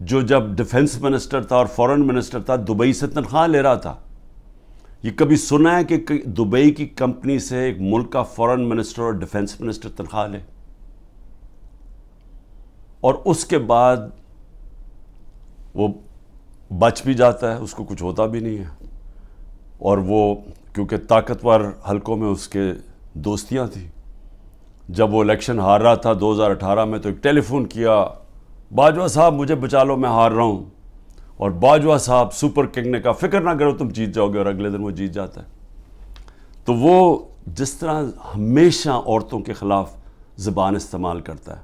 جو جب defence minister تھا اور فورن منسٹر تھا دبئی سے تنخواہ لے رہا تھا. یہ کبھی سنا ہے کہ دبئی کی کمپنی سے ایک ملک کا فورن منسٹر اور ڈیفنس منسٹر تنخواہ لے؟ اور اس کے بعد وہ بچ بھی جاتا ہے, اس کو کچھ ہوتا بھی نہیں ہے. اور وہ کیونکہ طاقتور حلقوں میں اس کے دوستیاں تھیں, جب وہ الیکشن ہار رہا تھا 2018 میں تو ایک ٹیلی فون کیا, باجوہ صاحب مجھے بچا لو میں ہار رہا ہوں. اور باجوہ صاحب سپر کنگ نے کہا فکر نہ کرو تم جیت جاؤ گے, اور اگلے دن وہ جیت جاتا ہے. تو وہ جس طرح ہمیشہ عورتوں کے خلاف زبان استعمال کرتا ہے,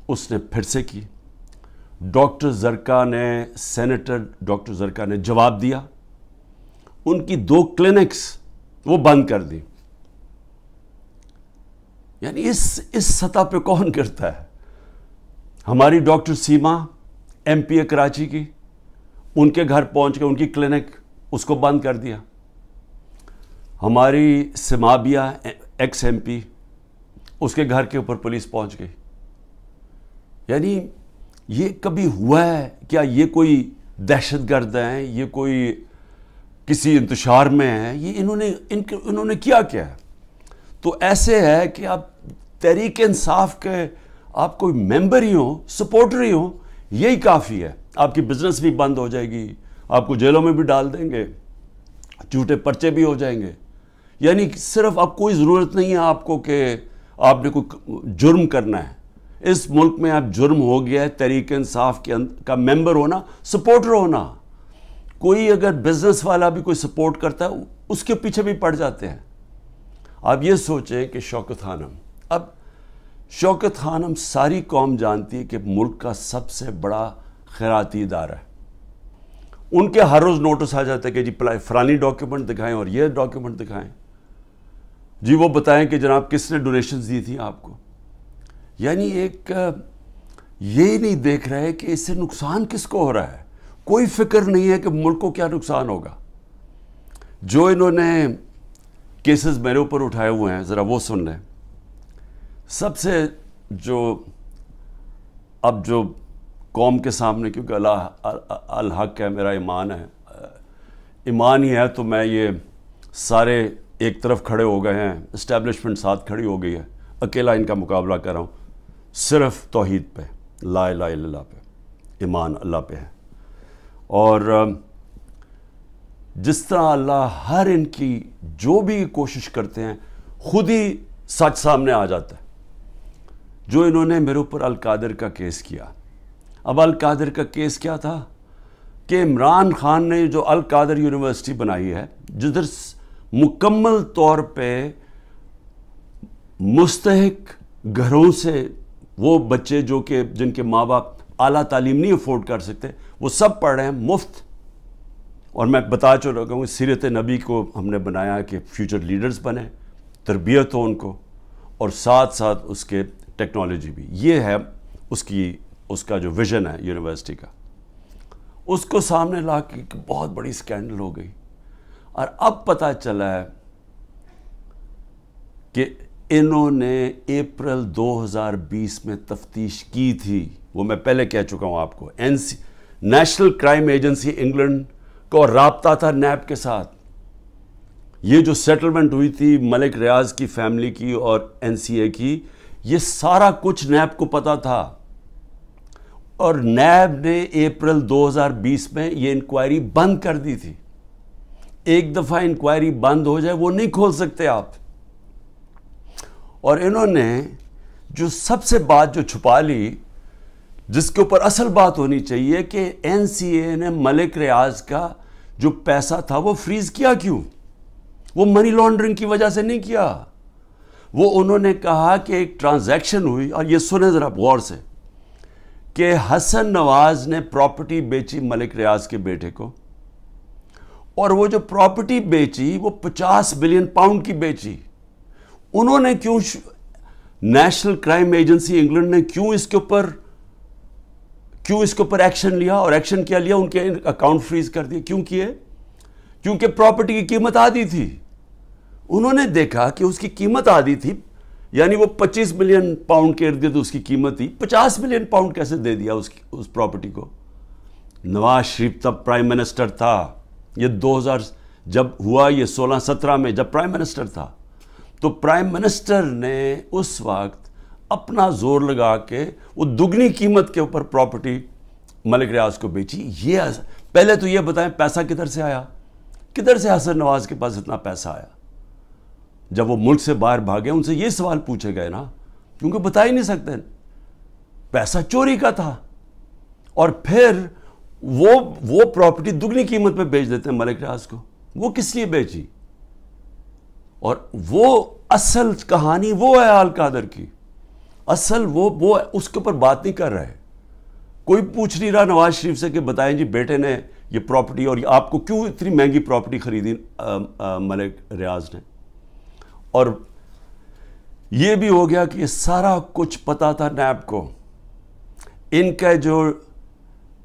اس نے پھر سے کی. ڈاکٹر زرکا نے, سینیٹر ڈاکٹر زرکا نے جواب دیا, ان کی 2 کلینکس وہ بند کر دی. یعنی اس سطح پہ کون کرتا ہے؟ ہماری ڈاکٹر سیما ایم پی کراچی کی, ان کے گھر پہنچ کے ان کی کلینک اس کو بند کر دیا. ہماری سمابیہ ایکس ایم پی, اس کے گھر کے اوپر پولیس پہنچ گئی. یعنی یہ کبھی ہوا ہے کیا؟ یہ کوئی دہشت گرد ہیں, یہ کوئی کسی انتشار میں ہیں, یہ انہوں نے کیا ہے؟ تو ایسے ہے کہ آپ تحریک انصاف کے آپ کوئی ممبر ہی ہوں, سپورٹر ہی ہوں, یہی کافی ہے. آپ کی بزنس بھی بند ہو جائے گی, آپ کو جیلوں میں بھی ڈال دیں گے, جھوٹے پرچے بھی ہو جائیں گے. یعنی صرف اب کوئی ضرورت نہیں ہے آپ کو کہ آپ نے کوئی جرم کرنا ہے. اس ملک میں اب جرم ہو گیا ہے تحریک انصاف کا ممبر ہونا, سپورٹر ہونا. کوئی اگر بزنس والا بھی کوئی سپورٹ کرتا ہے اس کے پیچھے بھی پڑ جاتے ہیں. آپ یہ سوچیں کہ شوکت خانم, اب شوکت خانم ساری قوم جانتی ہے کہ ملک کا سب سے بڑا خیراتی ادارہ ہے. ان کے ہر روز نوٹس آ جاتا ہے کہ جی فلانی ڈاکیومنٹ دکھائیں اور یہ ڈاکیومنٹ دکھائیں, جی وہ بتائیں کہ جناب کس نے ڈونیشنز دی تھی آپ کو. یعنی ایک یہ نہیں دیکھ رہے کہ اس سے نقصان کس کو ہو رہا ہے. کوئی فکر نہیں ہے کہ ملک کو کیا نقصان ہوگا. جو انہوں نے کیسز میرے اوپر اٹھائے ہوئے ہیں ذرا وہ سن لیں. سب سے اب جو قوم کے سامنے, کیونکہ الحق ہے, میرا ایمان ہے, ایمان ہی ہے, تو میں یہ سارے ایک طرف کھڑے ہو گئے ہیں, اسٹیبلشمنٹ ساتھ کھڑی ہو گئی ہے, اکیلا ان کا مقابلہ کر رہا ہوں. صرف توحید پہ, لا الہ الا اللہ پہ, ایمان اللہ پہ ہے. اور جس طرح اللہ ہر ان کی جو بھی کوشش کرتے ہیں خود ہی سچ سامنے آ جاتا ہے. جو انہوں نے میرے اوپر القادر کا کیس کیا, اب القادر کا کیس کیا تھا کہ عمران خان نے جو القادر یونیورسٹی بنائی ہے, جدھر مکمل طور پہ مستحق گھروں سے وہ بچے جو کہ جن کے ماں باپ اعلیٰ تعلیم نہیں افورڈ کر سکتے, وہ سب پڑھ رہے ہیں مفت. اور میں بتا چلا گا ہوں, سیرت نبی کو ہم نے بنایا کہ فیوچر لیڈرز بنے, تربیت ہو ان کو, اور ساتھ ساتھ اس کے ٹیکنالوجی بھی. یہ ہے اس کا جو ویژن ہے یونیورسٹی کا. اس کو سامنے لا کے بہت بڑی سکینڈل ہو گئی. اور اب پتہ چلا ہے کہ انہوں نے اپریل 2020 میں تفتیش کی تھی. وہ میں پہلے کہہ چکا ہوں آپ کو, نیشنل کرائم ایجنسی انگلینڈ کو رابطہ تھا نیب کے ساتھ. یہ جو سیٹلمنٹ ہوئی تھی ملک ریاض کی فیملی کی اور این سی اے کی, یہ سارا کچھ نیب کو پتا تھا. اور نیب نے اپریل 2020 میں یہ انکوائری بند کر دی تھی. ایک دفعہ انکوائری بند ہو جائے وہ نہیں کھول سکتے آپ. اور انہوں نے جو سب سے بات جو چھپا لی, جس کے اوپر اصل بات ہونی چاہیے, کہ این سی اے نے ملک ریاض کا جو پیسہ تھا وہ فریز کیا کیوں؟ وہ منی لانڈرنگ کی وجہ سے نہیں کیا. وہ انہوں نے کہا کہ ایک ٹرانزیکشن ہوئی, اور یہ سنیں ذرا غور سے, کہ حسن نواز نے پراپرٹی بیچی ملک ریاض کے بیٹے کو, اور وہ جو پراپرٹی بیچی وہ 50 بلین پاؤنڈ کی بیچی. انہوں نے کیوں, نیشنل کرائم ایجنسی انگلینڈ نے کیوں اس کے اوپر ایکشن لیا؟ اور ایکشن کیا لیا؟ ان کے اکاؤنٹ فریز کر دیے. کیوں کیے؟ کیونکہ پراپرٹی کی قیمت آدھی تھی. انہوں نے دیکھا کہ اس کی قیمت آدھی تھی, یعنی وہ 25 ملین پاؤنڈ کے ارد گرد اس کی قیمت تھی, 50 ملین پاؤنڈ کیسے دے دیا اس پراپرٹی کو؟ نواز شریف تب پرائم منسٹر تھا. یہ 2000 جب ہوا، یہ 16-17 میں جب پرائم منسٹر تھا، تو پرائم منسٹر نے اس وقت اپنا زور لگا کے وہ دگنی قیمت کے اوپر پراپرٹی ملک ریاض کو بیچی. یہ پہلے تو یہ بتائیں پیسہ کدھر سے آیا؟ کدھر سے حسن نواز کے پاس اتنا پیسہ آیا؟ جب وہ ملک سے باہر بھاگے ان سے یہ سوال پوچھے گئے نا، کیونکہ بتا ہی نہیں سکتے. پیسہ چوری کا تھا، اور پھر وہ پراپرٹی دگنی قیمت پہ بیچ دیتے ہیں ملک ریاض کو. وہ کس لیے بیچی؟ اور وہ اصل کہانی وہ ہے آل قادر کی. اصل وہ اس کے اوپر بات نہیں کر رہے. کوئی پوچھ نہیں رہا نواز شریف سے کہ بتائیں جی بیٹے نے یہ پراپرٹی اور آپ کو کیوں اتنی مہنگی پراپرٹی خریدی ملک ریاض نے. اور یہ بھی ہو گیا کہ یہ سارا کچھ پتا تھا نیب کو. ان کا جو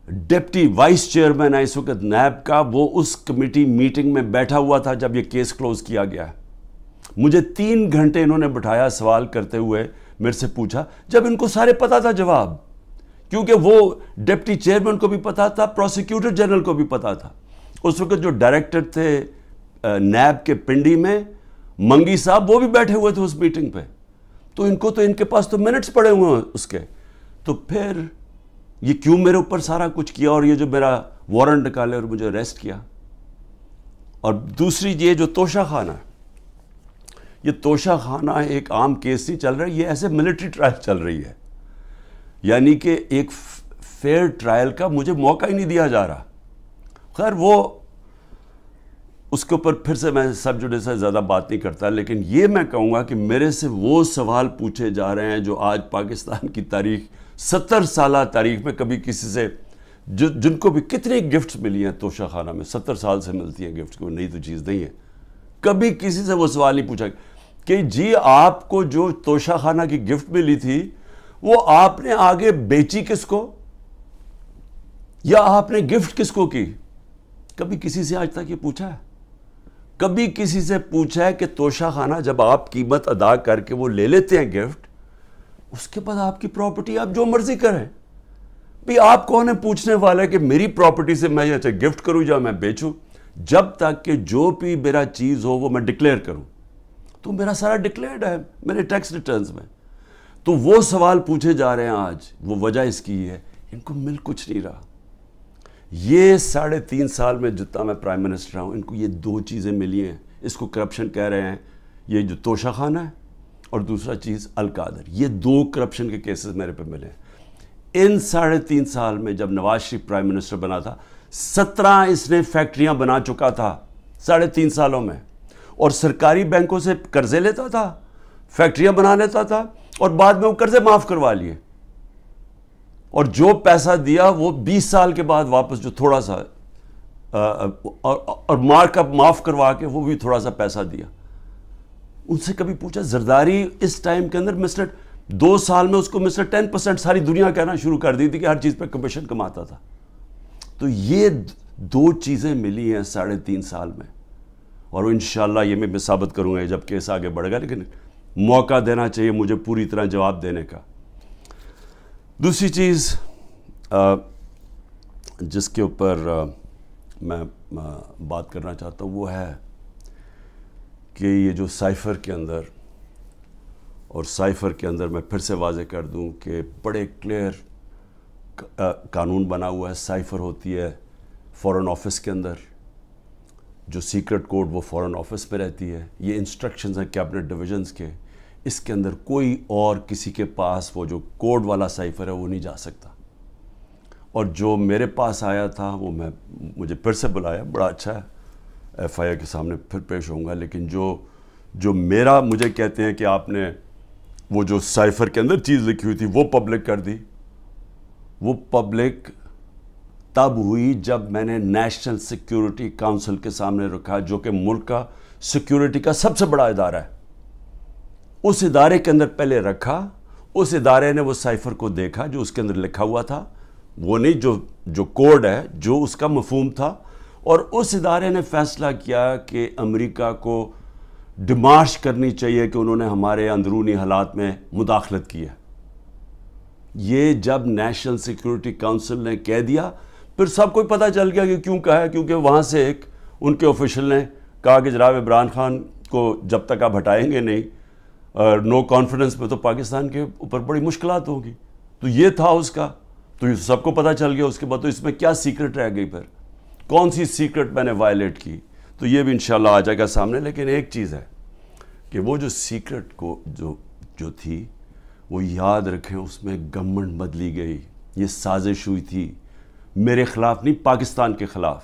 ڈپٹی وائس چیئرمین ہے اس وقت نیب کا، وہ اس کمیٹی میٹنگ میں بیٹھا ہوا تھا جب یہ کیس کلوز کیا گیا. مجھے 3 گھنٹے انہوں نے بٹھایا سوال کرتے ہوئے، میرے سے پوچھا، جب ان کو سارے پتا تھا جواب، کیونکہ وہ ڈپٹی چیئرمین کو بھی پتا تھا، پروسیکیوٹر جنرل کو بھی پتا تھا. اس وقت جو ڈائریکٹر تھے نیب کے پنڈی میں، منگی صاحب، وہ بھی بیٹھے ہوئے تھے اس میٹنگ پہ. تو ان کے پاس تو منٹس پڑے ہوئے ہیں اس کے. تو پھر یہ کیوں میرے اوپر سارا کچھ کیا، اور یہ جو میرا وارنٹ نکالے اور مجھے اریسٹ کیا. اور دوسری یہ جو توشہ خانہ ہے، یہ توشہ خانہ ایک عام کیس نہیں چل رہا، یہ ایسے ملٹری ٹرائل چل رہی ہے. یعنی کہ ایک فیئر ٹرائل کا مجھے موقع ہی نہیں دیا جا رہا. خیر وہ اس کے اوپر پھر سے میں سب جوڈیس سے زیادہ بات نہیں کرتا، لیکن یہ میں کہوں گا کہ میرے سے وہ سوال پوچھے جا رہے ہیں جو آج پاکستان کی تاریخ، 70 سالہ تاریخ میں کبھی کسی سے، جن کو بھی کتنی گفٹس ملی ہیں توشہ خانہ میں، 70 سال سے ملتی ہیں گفٹس، کوئی نئی تو چیز نہیں ہے. کبھی کسی سے وہ سوال نہیں پوچھا کہ جی آپ کو جو توشہ خانہ کی گفٹ ملی تھی وہ آپ نے آگے بیچی کس کو، یا آپ نے گفٹ کس کو کی. کبھی کسی سے آج تک یہ پوچھا ہے؟ کبھی کسی سے پوچھا ہے کہ توشہ خانہ جب آپ قیمت ادا کر کے وہ لے لیتے ہیں گفٹ، اس کے بعد آپ کی پراپرٹی آپ جو مرضی کریں؟ بھی آپ کون ہے پوچھنے والا کہ میری پراپرٹی سے میں یہ گفٹ کروں یا میں بیچوں؟ جب تک کہ جو بھی میرا چیز ہو وہ میں ڈکلیئر کروں. تو میرا سارا ڈکلیئرڈ ہے میرے ٹیکس ریٹرنز میں. تو وہ سوال پوچھے جا رہے ہیں آج، وہ وجہ اس کی ہے ان کو مل کچھ نہیں رہا. یہ 3.5 سال میں جتنا میں پرائم منسٹر ہوں، ان کو یہ 2 چیزیں ملی ہیں. اس کو کرپشن کہہ رہے ہیں، یہ جو توشہ خانہ ہے، اور دوسرا چیز القادر. یہ 2 کرپشن کے کیسز میرے پہ ملے ہیں. ان 3.5 سال میں جب نواز شریف پرائم منسٹر بنا تھا، 17 اس نے فیکٹریاں بنا چکا تھا 3.5 سالوں میں، اور سرکاری بینکوں سے قرضے لیتا تھا، فیکٹریاں بنا لیتا تھا، اور بعد میں وہ قرضے معاف کروا لیے. اور جو پیسہ دیا وہ 20 سال کے بعد واپس، جو تھوڑا سا اور مارک اپ معاف کروا کے وہ بھی تھوڑا سا پیسہ دیا. ان سے کبھی پوچھا؟ زرداری اس ٹائم کے اندر 2 سال میں اس کو 10% ساری دنیا کہنا شروع کر دی تھی کہ ہر چیز پہ کمیشن کماتا تھا. تو یہ 2 چیزیں ملی ہیں 3.5 سال میں، اور انشاءاللہ یہ میں ثابت کروں گا جب کیس آگے بڑھے گا. لیکن موقع دینا چاہیے مجھے پوری طرح جواب دینے کا. دوسری چیز جس کے اوپر میں بات کرنا چاہتا ہوں وہ ہے کہ یہ جو سائفر کے اندر، اور سائفر کے اندر میں پھر سے واضح کر دوں کہ بڑے کلیئر قانون بنا ہوا ہے. سائفر ہوتی ہے فورن آفس کے اندر، جو سیکرٹ کوڈ وہ فورن آفس پہ رہتی ہے. یہ انسٹرکشنز ہیں کیبنٹ ڈویژنز کے. اس کے اندر کوئی اور کسی کے پاس وہ جو کوڈ والا سائفر ہے وہ نہیں جا سکتا. اور جو میرے پاس آیا تھا وہ مجھے پھر سے بلایا، بڑا اچھا ہے، ایف آئی اے کے سامنے پھر پیش ہوں گا. لیکن جو مجھے کہتے ہیں کہ آپ نے وہ جو سائفر کے اندر چیز لکھی ہوئی تھی وہ پبلک کر دی. وہ پبلک تب ہوئی جب میں نے نیشنل سیکیورٹی کونسل کے سامنے رکھا، جو کہ ملک کا سیکیورٹی کا سب سے بڑا ادارہ ہے. اس ادارے کے اندر پہلے رکھا، اس ادارے نے وہ سائفر کو دیکھا جو اس کے اندر لکھا ہوا تھا، وہ نہیں جو کوڈ ہے، جو اس کا مفہوم تھا. اور اس ادارے نے فیصلہ کیا کہ امریکہ کو ڈیمارش کرنی چاہیے کہ انہوں نے ہمارے اندرونی حالات میں مداخلت کی ہے. یہ جب نیشنل سیکیورٹی کونسل نے کہہ دیا پھر سب کو پتہ چل گیا کہ کیوں کہا ہے، کیونکہ وہاں سے ایک ان کے آفیشل نے کہا کہ جناب عمران خان کو جب تک آپ ہٹائیں گے نہیں نو کانفیڈنس میں تو پاکستان کے اوپر بڑی مشکلات ہوگی. تو یہ تھا اس کا، تو یہ سب کو پتہ چل گیا. اس کے بعد تو اس میں کیا سیکرٹ رہ گئی، پھر کون سی سیکرٹ میں نے وائلیٹ کی، تو یہ بھی انشاءاللہ آ جائے گا سامنے. لیکن ایک چیز ہے کہ وہ جو سیکرٹ کو جو تھی وہ یاد رکھیں، اس میں گورنمنٹ بدلی گئی. یہ سازش ہوئی تھی میرے خلاف نہیں، پاکستان کے خلاف.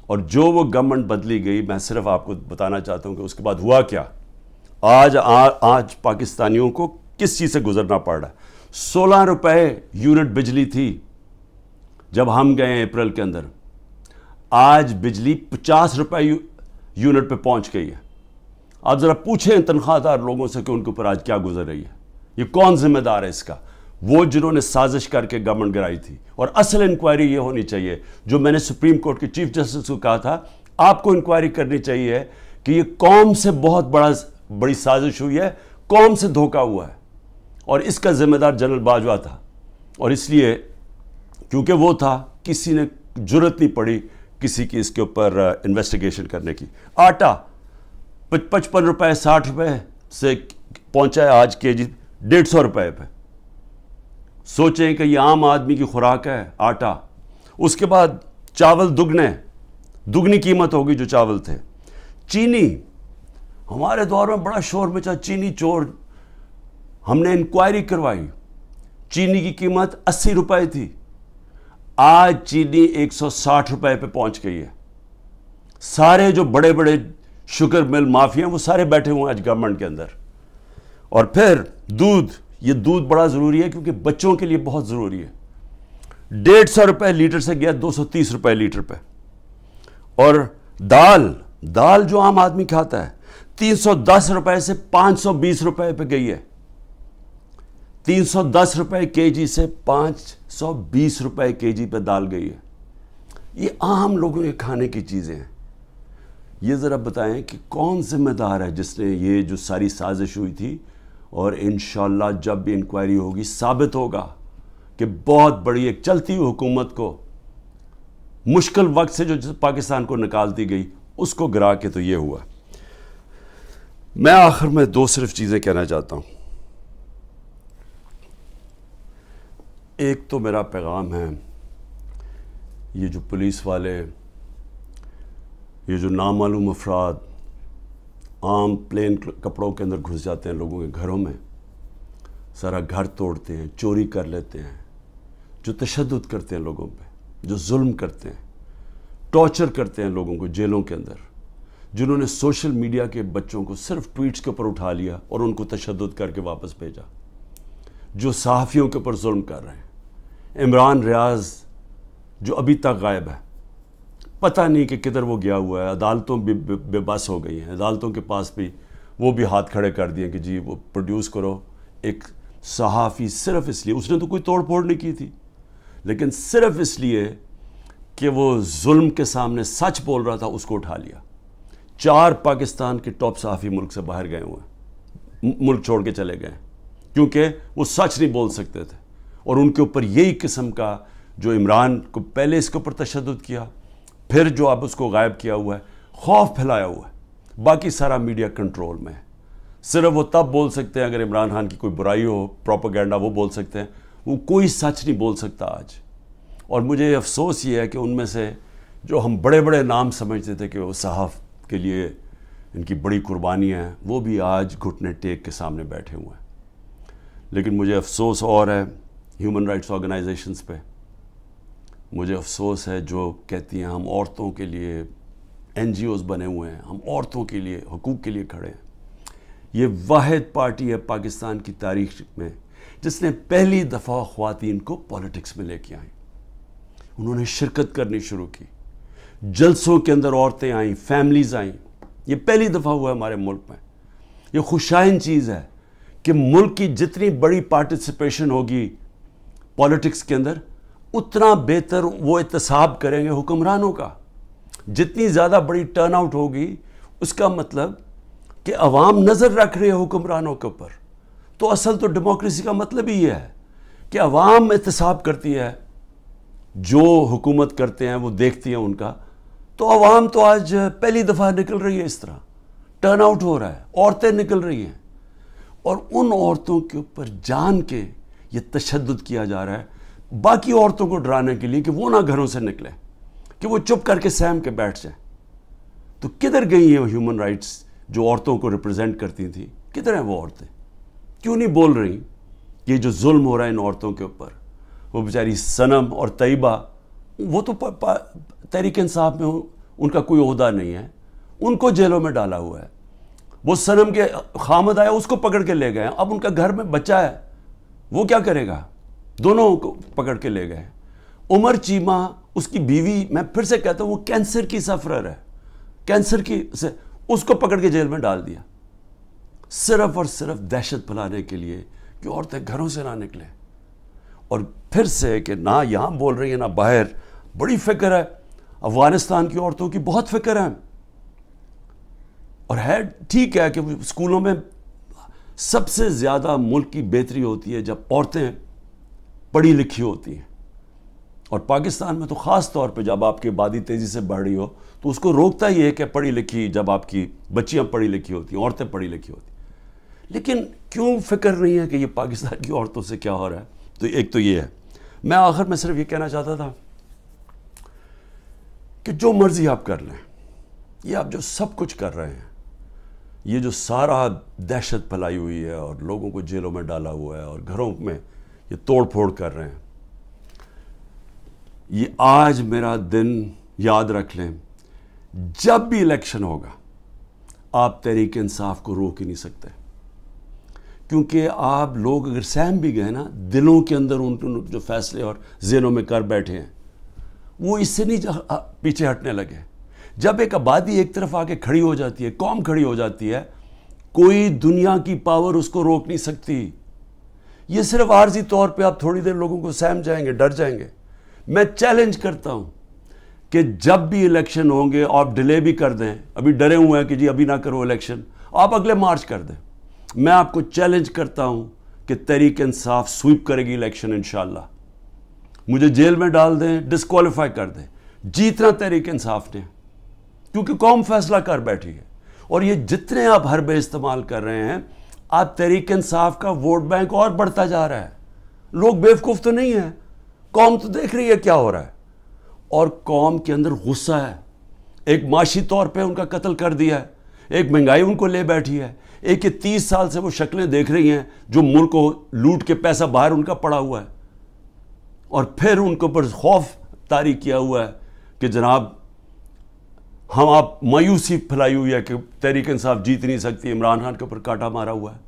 اور جو وہ گورنمنٹ بدلی گئی، میں صرف آپ کو بتانا چاہتا ہوں کہ اس کے بعد ہوا کیا. آج پاکستانیوں کو کس چیز سے گزرنا پڑ رہا ہے. 16 روپے یونٹ بجلی تھی جب ہم گئے اپریل کے اندر، آج بجلی 50 روپے یونٹ پہ پہنچ گئی ہے. آپ ذرا پوچھیں تنخواہ دار لوگوں سے کہ ان کے اوپر آج کیا گزر رہی ہے. یہ کون ذمہ دار ہے اس کا؟ وہ جنہوں نے سازش کر کے گورنمنٹ گرائی تھی. اور اصل انکوائری یہ ہونی چاہیے جو میں نے سپریم کورٹ کے چیف جسٹس کو کہا تھا، آپ کو انکوائری کرنی چاہیے کہ یہ قوم سے بہت بڑی سازش ہوئی ہے، قوم سے دھوکہ ہوا ہے. اور اس کا ذمہ دار جنرل باجوہ تھا. اور اس لیے کیونکہ وہ تھا، کسی نے جرت نہیں پڑی کسی کی اس کے اوپر انویسٹیگیشن کرنے کی. آٹا 55 روپے 60 روپے سے پہنچا ہے آج کے جی 150 روپے پہ. سوچیں کہ یہ عام آدمی کی خوراک ہے آٹا. اس کے بعد چاول دگنی قیمت ہوگی جو چاول تھے. چینی ہمارے دور میں بڑا شور مچا، چینی چور. ہم نے انکوائری کروائی، چینی کی قیمت 80 روپے تھی، آج چینی 160 روپے پہ پہنچ گئی ہے. سارے جو بڑے بڑے شوگر مل مافیا ہیں وہ سارے بیٹھے ہوئے ہیں آج گورنمنٹ کے اندر. اور پھر یہ دودھ بڑا ضروری ہے کیونکہ بچوں کے لیے بہت ضروری ہے. 150 روپے لیٹر سے گیا 230 روپے لیٹر پہ. اور دال جو عام آدمی کھاتا ہے 310 روپے سے 520 روپے پہ گئی ہے. 310 روپے کے جی سے 520 روپے کے جی پہ دال گئی ہے. یہ عام لوگوں کے کھانے کی چیزیں ہیں. یہ ذرا بتائیں کہ کون ذمہ دار ہے جس نے یہ جو ساری سازش ہوئی تھی. اور انشاءاللہ جب بھی انکوائری ہوگی ثابت ہوگا کہ بہت بڑی ایک چلتی ہوئی حکومت کو مشکل وقت سے جو پاکستان کو نکالتی گئی اس کو گرا کے تو یہ ہوا. میں آخر میں 2 صرف چیزیں کہنا چاہتا ہوں. ایک تو میرا پیغام ہے، یہ جو پولیس والے، یہ جو نامعلوم افراد عام پلین کپڑوں کے اندر گھس جاتے ہیں لوگوں کے گھروں میں، سارا گھر توڑتے ہیں، چوری کر لیتے ہیں، جو تشدد کرتے ہیں لوگوں پہ، جو ظلم کرتے ہیں، ٹارچر کرتے ہیں لوگوں کو جیلوں کے اندر، جنہوں نے سوشل میڈیا کے بچوں کو صرف ٹویٹس کے اوپر اٹھا لیا اور ان کو تشدد کر کے واپس بھیجا، جو صحافیوں کے اوپر ظلم کر رہے ہیں. عمران ریاض جو ابھی تک غائب ہے، پتہ نہیں کہ کدھر وہ گیا ہوا ہے. عدالتوں بھی بے بس ہو گئی ہیں، عدالتوں کے پاس بھی وہ بھی ہاتھ کھڑے کر دیے کہ جی وہ پروڈیوس کرو. ایک صحافی صرف اس لیے، اس نے تو کوئی توڑ پھوڑ نہیں کی تھی، لیکن صرف اس لیے کہ وہ ظلم کے سامنے سچ بول رہا تھا، اس کو اٹھا لیا. 4 پاکستان کے ٹاپ صحافی ملک سے باہر گئے ہوئے ہیں، ملک چھوڑ کے چلے گئے کیونکہ وہ سچ نہیں بول سکتے تھے. اور ان کے اوپر یہی قسم کا جو عمران کو پہلے اس کے اوپر تشدد کیا، پھر جو اب اس کو غائب کیا ہوا ہے، خوف پھیلایا ہوا ہے. باقی سارا میڈیا کنٹرول میں ہے. صرف وہ تب بول سکتے ہیں اگر عمران خان کی کوئی برائی ہو، پروپیگنڈا، وہ بول سکتے ہیں. وہ کوئی سچ نہیں بول سکتا آج. اور مجھے افسوس یہ ہے کہ ان میں سے جو ہم بڑے بڑے نام سمجھتے تھے کہ وہ صحاف کے لیے ان کی بڑی قربانیاں ہیں، وہ بھی آج گھٹنے ٹیک کے سامنے بیٹھے ہوئے ہیں. لیکن مجھے افسوس اور ہے ہیومن رائٹس آرگنائزیشنز پہ. مجھے افسوس ہے جو کہتی ہیں ہم عورتوں کے لیے NGOs بنے ہوئے ہیں، ہم عورتوں کے لیے حقوق کے لیے کھڑے ہیں. یہ واحد پارٹی ہے پاکستان کی تاریخ میں جس نے پہلی دفعہ خواتین کو پولیٹکس میں لے کے آئیں. انہوں نے شرکت کرنی شروع کی، جلسوں کے اندر عورتیں آئیں، فیملیز آئیں. یہ پہلی دفعہ ہوا ہے ہمارے ملک میں. یہ خوشائن چیز ہے کہ ملک کی جتنی بڑی پارٹیسپیشن ہوگی پولیٹکس کے اندر، اتنا بہتر وہ احتساب کریں گے حکمرانوں کا. جتنی زیادہ بڑی ٹرن آؤٹ ہوگی اس کا مطلب کہ عوام نظر رکھ رہے ہیں حکمرانوں کے اوپر. تو اصل تو ڈیموکریسی کا مطلب ہی یہ ہے کہ عوام احتساب کرتی ہے جو حکومت کرتے ہیں وہ دیکھتی ہیں ان کا، تو عوام تو آج پہلی دفعہ نکل رہی ہے، اس طرح ٹرن آؤٹ ہو رہا ہے، عورتیں نکل رہی ہیں، اور ان عورتوں کے اوپر جان کے یہ تشدد کیا جا رہا ہے باقی عورتوں کو ڈرانے کے لیے کہ وہ نہ گھروں سے نکلیں، کہ وہ چپ کر کے سہم کے بیٹھ جائیں۔ تو کدھر گئی ہیں ہیومن رائٹس جو عورتوں کو ریپرزینٹ کرتی تھیں؟ کدھر ہیں وہ عورتیں؟ کیوں نہیں بول رہی کہ یہ جو ظلم ہو رہا ہے ان عورتوں کے اوپر؟ وہ بیچاری صنم اور طیبہ، وہ تو تحریک انصاف میں ان کا کوئی عہدہ نہیں ہے، ان کو جیلوں میں ڈالا ہوا ہے۔ وہ صنم کے خامد آیا، اس کو پکڑ کے لے گئے، اب ان کا گھر میں بچہ ہے، وہ کیا کرے گا؟ دونوں کو پکڑ کے لے گئے۔ عمر چیمہ، اس کی بیوی، میں پھر سے کہتا ہوں وہ کینسر کی سفرر ہے، کینسر کی سے اس کو پکڑ کے جیل میں ڈال دیا، صرف اور صرف دہشت پھیلانے کے لیے کہ عورتیں گھروں سے نہ نکلیں۔ اور پھر سے کہ نہ یہاں بول رہی ہیں نہ باہر، بڑی فکر ہے افغانستان کی عورتوں کی، بہت فکر ہے، اور ہے ٹھیک ہے کہ اسکولوں میں سب سے زیادہ ملک کی بہتری ہوتی ہے جب عورتیں پڑھی لکھی ہوتی ہیں، اور پاکستان میں تو خاص طور پہ جب آپ کی آبادی تیزی سے بڑھ رہی ہو تو اس کو روکتا ہی ہے کہ پڑھی لکھی، جب آپ کی بچیاں پڑھی لکھی ہوتی ہیں، عورتیں پڑھی لکھی ہوتی ہیں۔ لیکن کیوں فکر نہیں ہے کہ یہ پاکستان کی عورتوں سے کیا ہو رہا ہے؟ تو ایک تو یہ ہے۔ میں آخر میں صرف یہ کہنا چاہتا تھا کہ جو مرضی آپ کر لیں، یہ آپ جو سب کچھ کر رہے ہیں، یہ جو سارا دہشت پھیلائی ہوئی ہے اور لوگوں کو جیلوں میں ڈالا ہوا ہے اور گھروں میں یہ توڑ پھوڑ کر رہے ہیں، یہ آج میرا دن یاد رکھ لیں، جب بھی الیکشن ہوگا آپ تحریک انصاف کو روک ہی نہیں سکتے، کیونکہ آپ لوگ اگر سہم بھی گئے نا، دلوں کے اندر ان جو فیصلے اور ذہنوں میں کر بیٹھے ہیں وہ اس سے نہیں پیچھے ہٹنے لگے۔ جب ایک آبادی ایک طرف آ کے کھڑی ہو جاتی ہے، قوم کھڑی ہو جاتی ہے، کوئی دنیا کی پاور اس کو روک نہیں سکتی۔ یہ صرف عارضی طور پہ آپ تھوڑی دیر لوگوں کو سہم جائیں گے، ڈر جائیں گے۔ میں چیلنج کرتا ہوں کہ جب بھی الیکشن ہوں گے آپ ڈیلے بھی کر دیں، ابھی ڈرے ہوئے ہیں کہ جی ابھی نہ کرو الیکشن، آپ اگلے مارچ کر دیں۔ میں آپ کو چیلنج کرتا ہوں کہ تحریک انصاف سویپ کرے گی الیکشن انشاءاللہ۔ مجھے جیل میں ڈال دیں، ڈسکوالیفائی کر دیں، جیتنا تحریک انصاف نے، کیونکہ قوم فیصلہ کر بیٹھی ہے۔ اور یہ جتنے آپ حربے استعمال کر رہے ہیں، آپ تحریک انصاف کا ووٹ بینک اور بڑھتا جا رہا ہے۔ لوگ بیوقوف تو نہیں ہیں، قوم تو دیکھ رہی ہے کیا ہو رہا ہے، اور قوم کے اندر غصہ ہے۔ ایک معاشی طور پہ ان کا قتل کر دیا ہے، ایک مہنگائی ان کو لے بیٹھی ہے، ایک یہ 30 سال سے وہ شکلیں دیکھ رہی ہیں جو ملک کو لوٹ کے پیسہ باہر ان کا پڑا ہوا ہے، اور پھر ان کے اوپر خوف طاری کیا ہوا ہے کہ جناب ہم آپ مایوسی پھیلائی ہوئی ہے کہ تحریک انصاف جیت نہیں سکتی، عمران خان کے اوپر کانٹا مارا ہوا ہے۔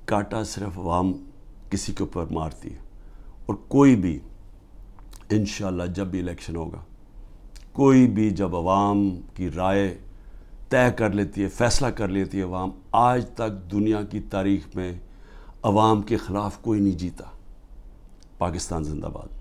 کانٹا صرف عوام کسی کے اوپر مارتی ہے، اور کوئی بھی انشاءاللہ جب بھی الیکشن ہوگا، کوئی بھی جب عوام کی رائے طے کر لیتی ہے، فیصلہ کر لیتی ہے عوام، آج تک دنیا کی تاریخ میں عوام کے خلاف کوئی نہیں جیتا۔ پاکستان زندہ باد۔